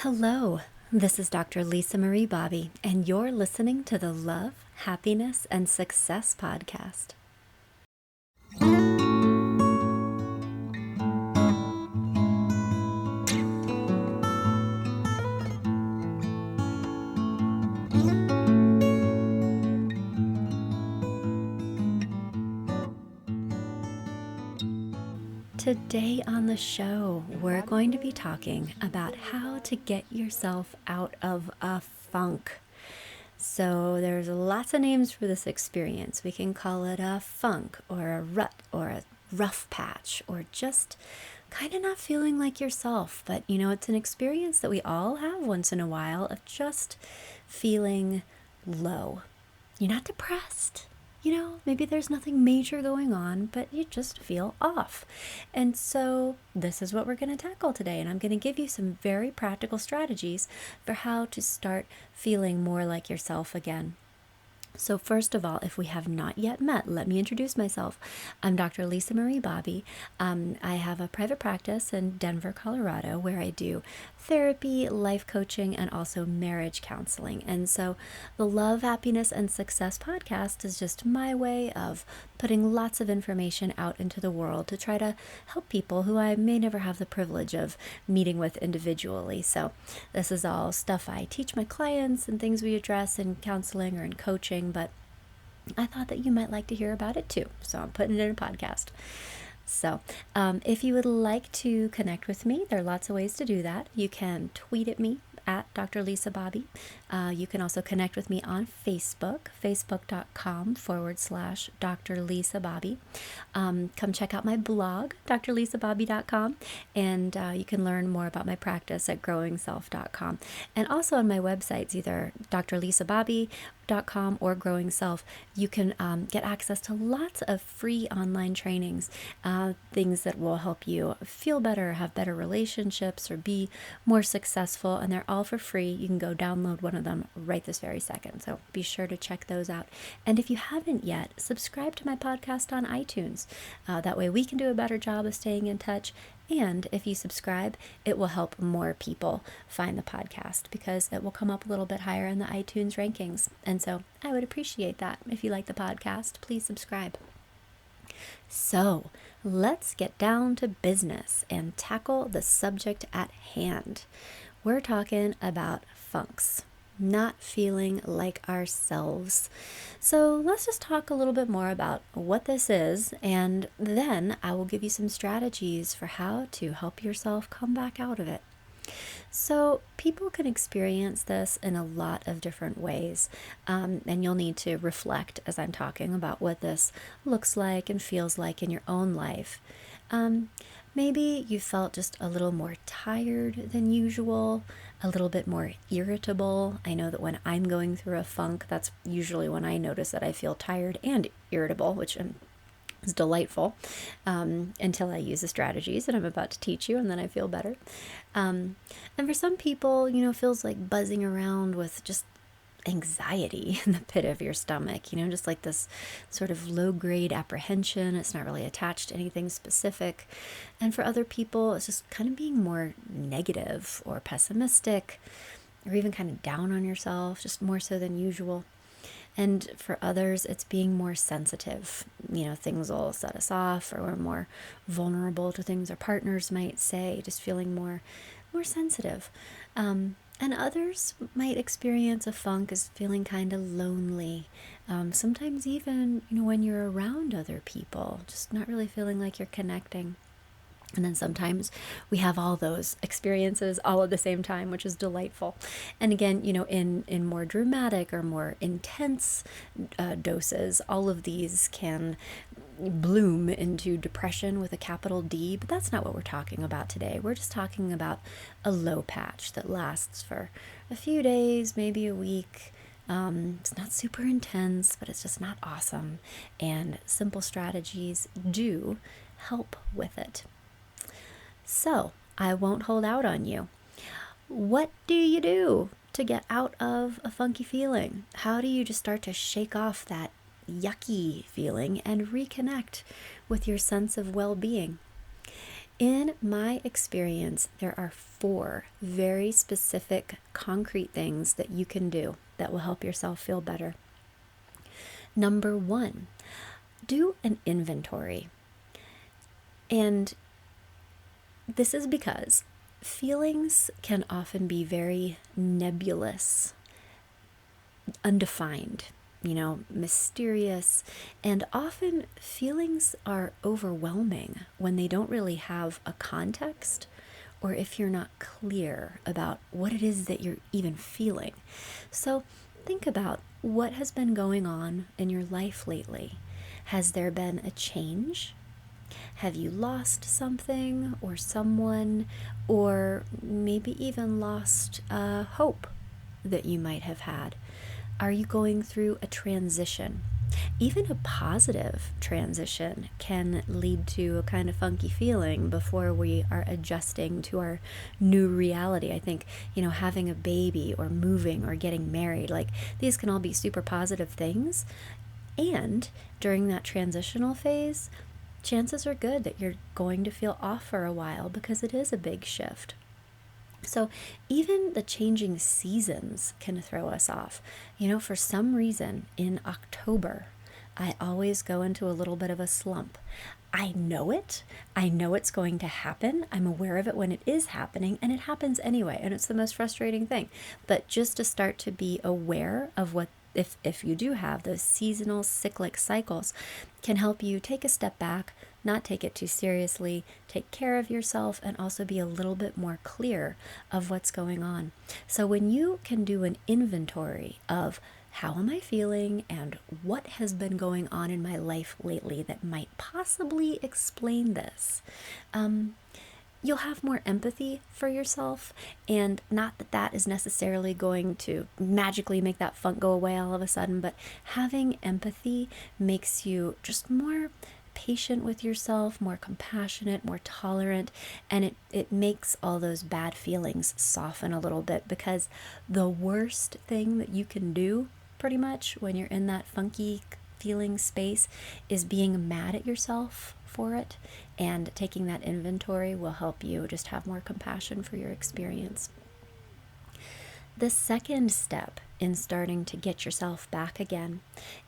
Hello, this is Dr. Lisa Marie Bobby, and you're listening to the Love, Happiness, and Success podcast. Today on the show, we're going to be talking about how to get yourself out of a funk. So there's lots of names for this experience. We can call it a funk or a rut or a rough patch or just kind of not feeling like yourself. But it's an experience that we all have once in a while of just feeling low. You're not depressed. Maybe there's nothing major going on, but you just feel off. And so this is what we're going to tackle today. And I'm going to give you some very practical strategies for how to start feeling more like yourself again. So first of all, if we have not yet met, let me introduce myself. I'm Dr. Lisa Marie Bobby. I have a private practice in Denver, Colorado, where I do therapy, life coaching, and also marriage counseling. And so the Love, Happiness, and Success podcast is just my way of putting lots of information out into the world to try to help people who I may never have the privilege of meeting with individually. So this is all stuff I teach my clients and things we address in counseling or in coaching, but I thought that you might like to hear about it too. So I'm putting it in a podcast. So if you would like to connect with me, there are lots of ways to do that. You can tweet at me at Dr. Lisa Bobby. You can also connect with me on Facebook, facebook.com/Dr. Lisa Bobby. Come check out my blog, drlisabobby.com, and you can learn more about my practice at growingself.com. And also on my websites, either drlisabobby.com or Growing Self, you can get access to lots of free online trainings, things that will help you feel better, have better relationships, or be more successful, and they're all for free. You can go download one of them right this very second, so be sure to check those out. And if you haven't yet, subscribe to my podcast on iTunes. That way we can do a better job of staying in touch. And if you subscribe, it will help more people find the podcast because it will come up a little bit higher in the iTunes rankings. And so I would appreciate that. If you like the podcast, please subscribe. So let's get down to business and tackle the subject at hand. We're talking about funks, not feeling like ourselves. So let's just talk a little bit more about what this is, and then I will give you some strategies for how to help yourself come back out of it. So people can experience this in a lot of different ways, and you'll need to reflect as I'm talking about what this looks like and feels like in your own life. Maybe you felt just a little more tired than usual, a little bit more irritable. I know that when I'm going through a funk, that's usually when I notice that I feel tired and irritable, which is delightful, until I use the strategies that I'm about to teach you, and then I feel better. And for some people, it feels like buzzing around with just anxiety in the pit of your stomach, just like this sort of low-grade apprehension. It's not really attached to anything specific. And for other people, it's just kind of being more negative or pessimistic, or even kind of down on yourself, just more so than usual. And for others, it's being more sensitive. Things will set us off, or we're more vulnerable to things our partners might say, just feeling more sensitive. And others might experience a funk as feeling kind of lonely. Sometimes even, when you're around other people, just not really feeling like you're connecting. And then sometimes we have all those experiences all at the same time, which is delightful. And again, in more dramatic or more intense doses, all of these can bloom into depression with a capital D, but that's not what we're talking about today. We're just talking about a low patch that lasts for a few days, maybe a week. It's not super intense, but it's just not awesome. And simple strategies do help with it. So I won't hold out on you. What do you do to get out of a funky feeling? How do you just start to shake off that yucky feeling and reconnect with your sense of well-being? In my experience, there are 4 very specific, concrete things that you can do that will help yourself feel better. Number 1, do an inventory. And this is because feelings can often be very nebulous, undefined, mysterious, and often feelings are overwhelming when they don't really have a context, or if you're not clear about what it is that you're even feeling. So think about what has been going on in your life lately. Has there been a change? Have you lost something or someone, or maybe even lost hope that you might have had? Are you going through a transition? Even a positive transition can lead to a kind of funky feeling before we are adjusting to our new reality. I think, having a baby or moving or getting married, like these can all be super positive things. And during that transitional phase, chances are good that you're going to feel off for a while because it is a big shift. So even the changing seasons can throw us off. For some reason in October, I always go into a little bit of a slump. I know it. I know it's going to happen. I'm aware of it when it is happening, and it happens anyway, and it's the most frustrating thing. But just to start to be aware of what, if you do have those seasonal cyclic cycles, can help you take a step back, not take it too seriously, take care of yourself, and also be a little bit more clear of what's going on. So when you can do an inventory of how am I feeling and what has been going on in my life lately that might possibly explain this, you'll have more empathy for yourself. And not that that is necessarily going to magically make that funk go away all of a sudden, but having empathy makes you just more patient with yourself, more compassionate, more tolerant, and it makes all those bad feelings soften a little bit, because the worst thing that you can do pretty much when you're in that funky feeling space is being mad at yourself for it. And taking that inventory will help you just have more compassion for your experience. The second step in starting to get yourself back again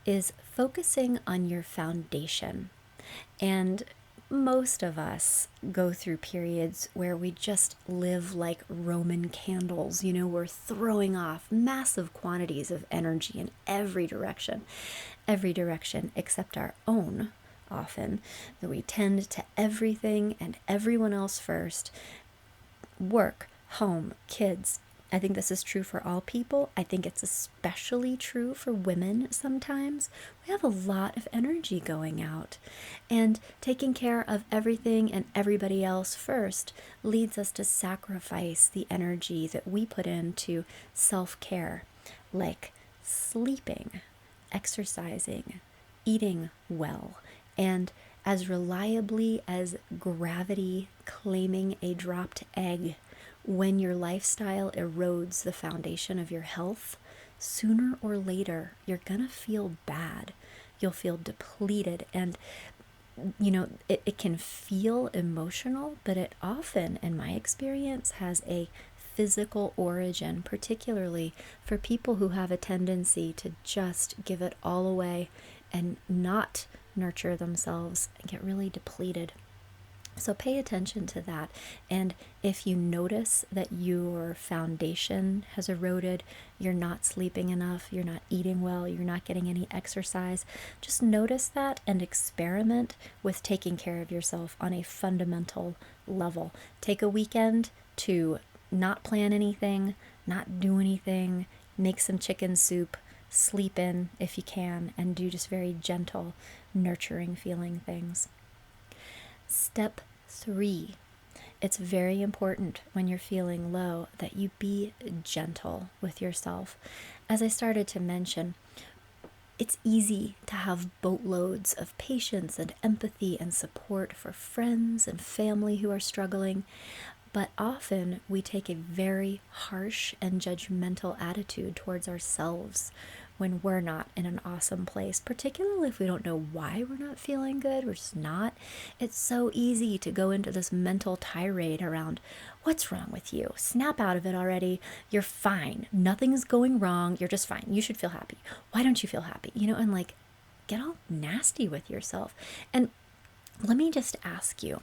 is focusing on your foundation. And most of us go through periods where we just live like Roman candles. We're throwing off massive quantities of energy in every direction except our own. Often that we tend to everything and everyone else first. Work, home, kids. I think this is true for all people. I think it's especially true for women sometimes. We have a lot of energy going out, and taking care of everything and everybody else first leads us to sacrifice the energy that we put into self-care, like sleeping, exercising, eating well, and as reliably as gravity claiming a dropped egg. When your lifestyle erodes the foundation of your health, sooner or later, you're gonna feel bad. You'll feel depleted, and it can feel emotional, but it often, in my experience, has a physical origin, particularly for people who have a tendency to just give it all away and not nurture themselves and get really depleted. So pay attention to that. And if you notice that your foundation has eroded, you're not sleeping enough, you're not eating well, you're not getting any exercise, just notice that and experiment with taking care of yourself on a fundamental level. Take a weekend to not plan anything, not do anything, make some chicken soup, sleep in if you can, and do just very gentle, nurturing feeling things. Step 3. It's very important when you're feeling low that you be gentle with yourself. As I started to mention, it's easy to have boatloads of patience and empathy and support for friends and family who are struggling, but often we take a very harsh and judgmental attitude towards ourselves when we're not in an awesome place, particularly if we don't know why we're not feeling good. We're just not. It's so easy to go into this mental tirade around what's wrong with you. Snap out of it already. You're fine. Nothing's going wrong. You're just fine. You should feel happy. Why don't you feel happy? And like get all nasty with yourself. And let me just ask you,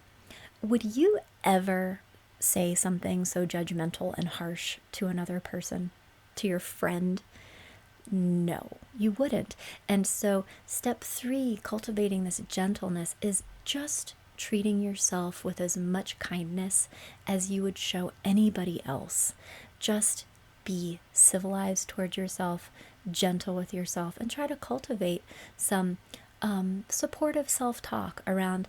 would you ever say something so judgmental and harsh to another person, to your friend? No, you wouldn't. And so, step 3, cultivating this gentleness, is just treating yourself with as much kindness as you would show anybody else. Just be civilized toward yourself, gentle with yourself, and try to cultivate some supportive self-talk around,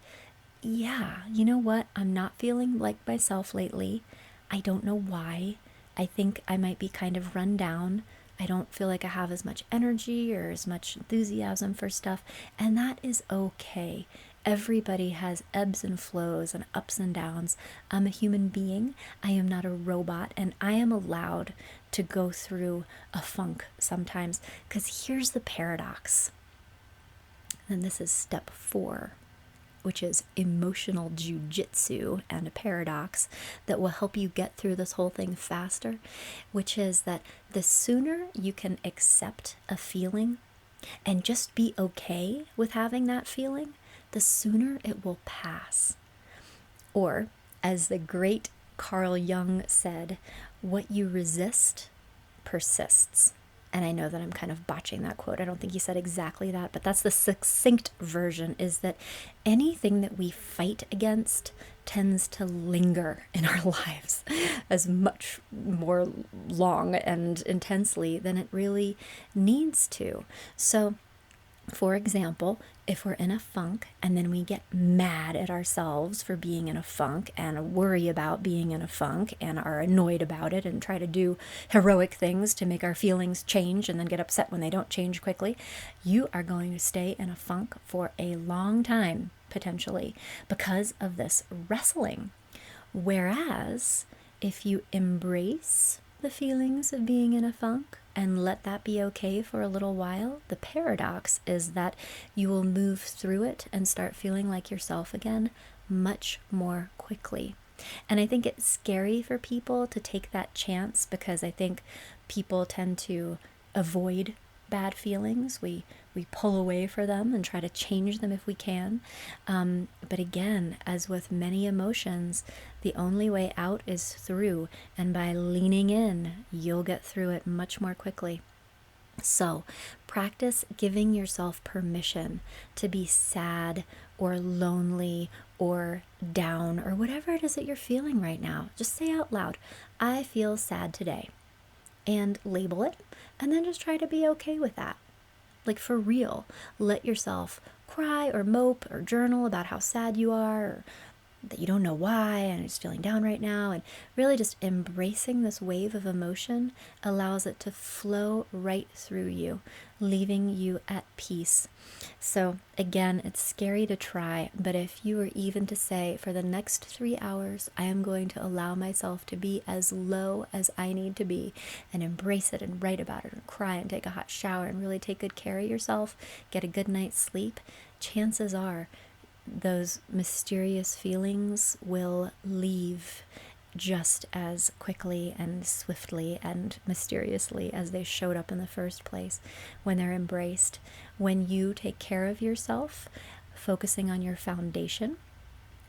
yeah, you know what? I'm not feeling like myself lately. I don't know why. I think I might be kind of run down. I don't feel like I have as much energy or as much enthusiasm for stuff, and that is okay. Everybody has ebbs and flows and ups and downs. I'm a human being. I am not a robot, and I am allowed to go through a funk sometimes, because here's the paradox. And this is step 4, which is emotional jujitsu and a paradox that will help you get through this whole thing faster, which is that the sooner you can accept a feeling and just be okay with having that feeling, the sooner it will pass. Or, as the great Carl Jung said, what you resist persists. And I know that I'm kind of botching that quote. I don't think he said exactly that, but that's the succinct version, is that anything that we fight against tends to linger in our lives as much more long and intensely than it really needs to. So, for example, if we're in a funk and then we get mad at ourselves for being in a funk and worry about being in a funk and are annoyed about it and try to do heroic things to make our feelings change and then get upset when they don't change quickly, you are going to stay in a funk for a long time, potentially, because of this wrestling. Whereas if you embrace the feelings of being in a funk and let that be okay for a little while, the paradox is that you will move through it and start feeling like yourself again much more quickly. And I think it's scary for people to take that chance, because I think people tend to avoid bad feelings. We pull away from them and try to change them if we can. But again, as with many emotions, the only way out is through. And by leaning in, you'll get through it much more quickly. So practice giving yourself permission to be sad or lonely or down or whatever it is that you're feeling right now. Just say out loud, I feel sad today, and label it, and then just try to be okay with that. Like, for real, let yourself cry or mope or journal about how sad you are, or that you don't know why and you're just feeling down right now. And really just embracing this wave of emotion allows it to flow right through you, leaving you at peace. So again, it's scary to try, but if you were even to say, for the next 3 hours, I am going to allow myself to be as low as I need to be, and embrace it and write about it and cry and take a hot shower and really take good care of yourself, get a good night's sleep, chances are those mysterious feelings will leave just as quickly and swiftly and mysteriously as they showed up in the first place, when they're embraced. When you take care of yourself, focusing on your foundation,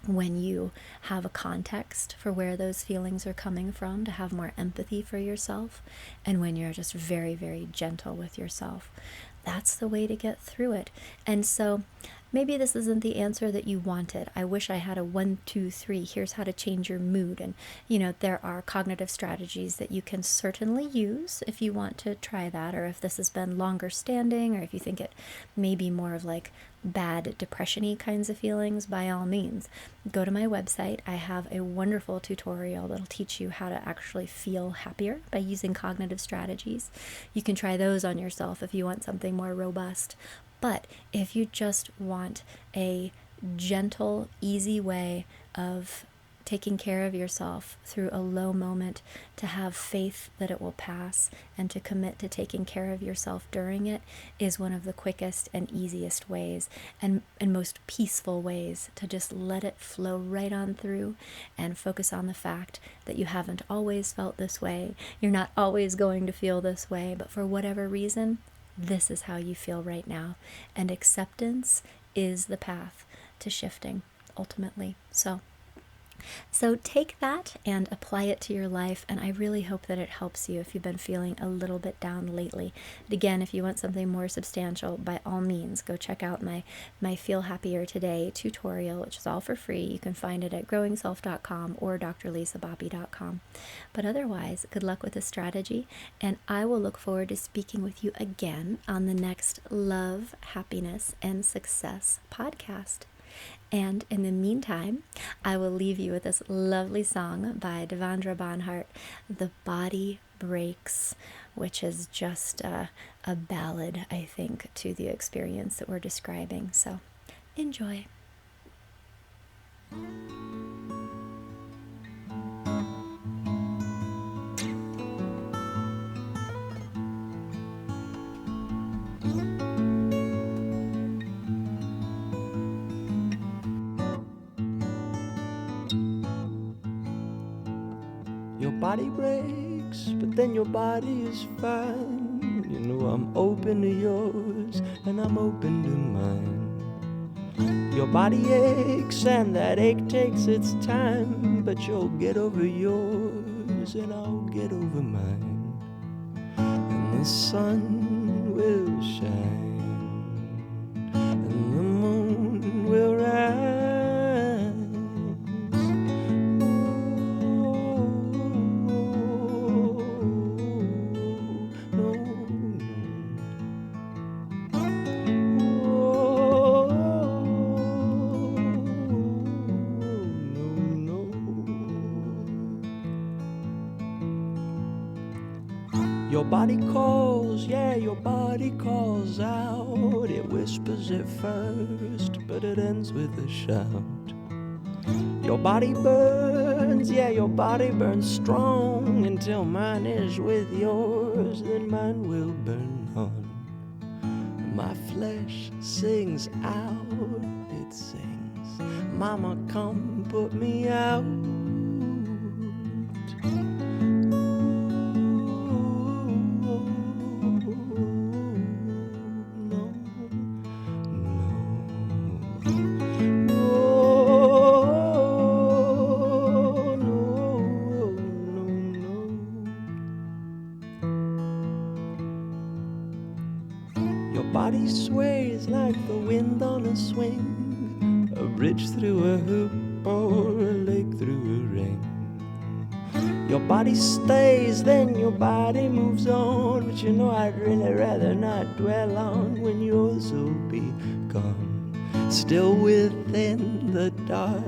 when you have a context for where those feelings are coming from to have more empathy for yourself, and when you're just very, very gentle with yourself, that's the way to get through it. And so maybe this isn't the answer that you wanted. I wish I had a 1, 2, 3, here's how to change your mood. And, there are cognitive strategies that you can certainly use if you want to try that, or if this has been longer standing, or if you think it may be more of like bad depression-y kinds of feelings, by all means, go to my website. I have a wonderful tutorial that'll teach you how to actually feel happier by using cognitive strategies. You can try those on yourself if you want something more robust. But if you just want a gentle, easy way of taking care of yourself through a low moment, to have faith that it will pass, and to commit to taking care of yourself during it is one of the quickest and easiest ways and most peaceful ways to just let it flow right on through and focus on the fact that you haven't always felt this way. You're not always going to feel this way, but for whatever reason, this is how you feel right now. And acceptance is the path to shifting ultimately. So take that and apply it to your life, and I really hope that it helps you if you've been feeling a little bit down lately. And again, if you want something more substantial, by all means, go check out my Feel Happier Today tutorial, which is all for free. You can find it at growingself.com or drlisabobby.com. But otherwise, good luck with the strategy, and I will look forward to speaking with you again on the next Love, Happiness, and Success podcast. And in the meantime, I will leave you with this lovely song by Devendra Banhart, The Body Breaks, which is just a ballad, I think, to the experience that we're describing. So enjoy. Your body breaks, but then your body is fine. You know I'm open to yours, and I'm open to mine. Your body aches, and that ache takes its time, but you'll get over yours, and I'll get over mine. And the sun will shine, and the moon will rise. Your body calls, yeah, your body calls out. It whispers at first, but it ends with a shout. Your body burns, yeah, your body burns strong. Until mine is with yours, then mine will burn on. My flesh sings out, it sings, Mama, come put me out. Your body sways like the wind on a swing, a bridge through a hoop or a lake through a ring. Your body stays, then your body moves on, but you know I'd really rather not dwell on when yours will be gone. Still within the dark,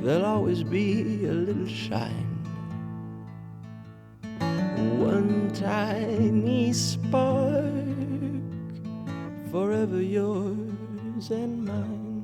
there'll always be a little shine, one tiny spark, forever yours and mine.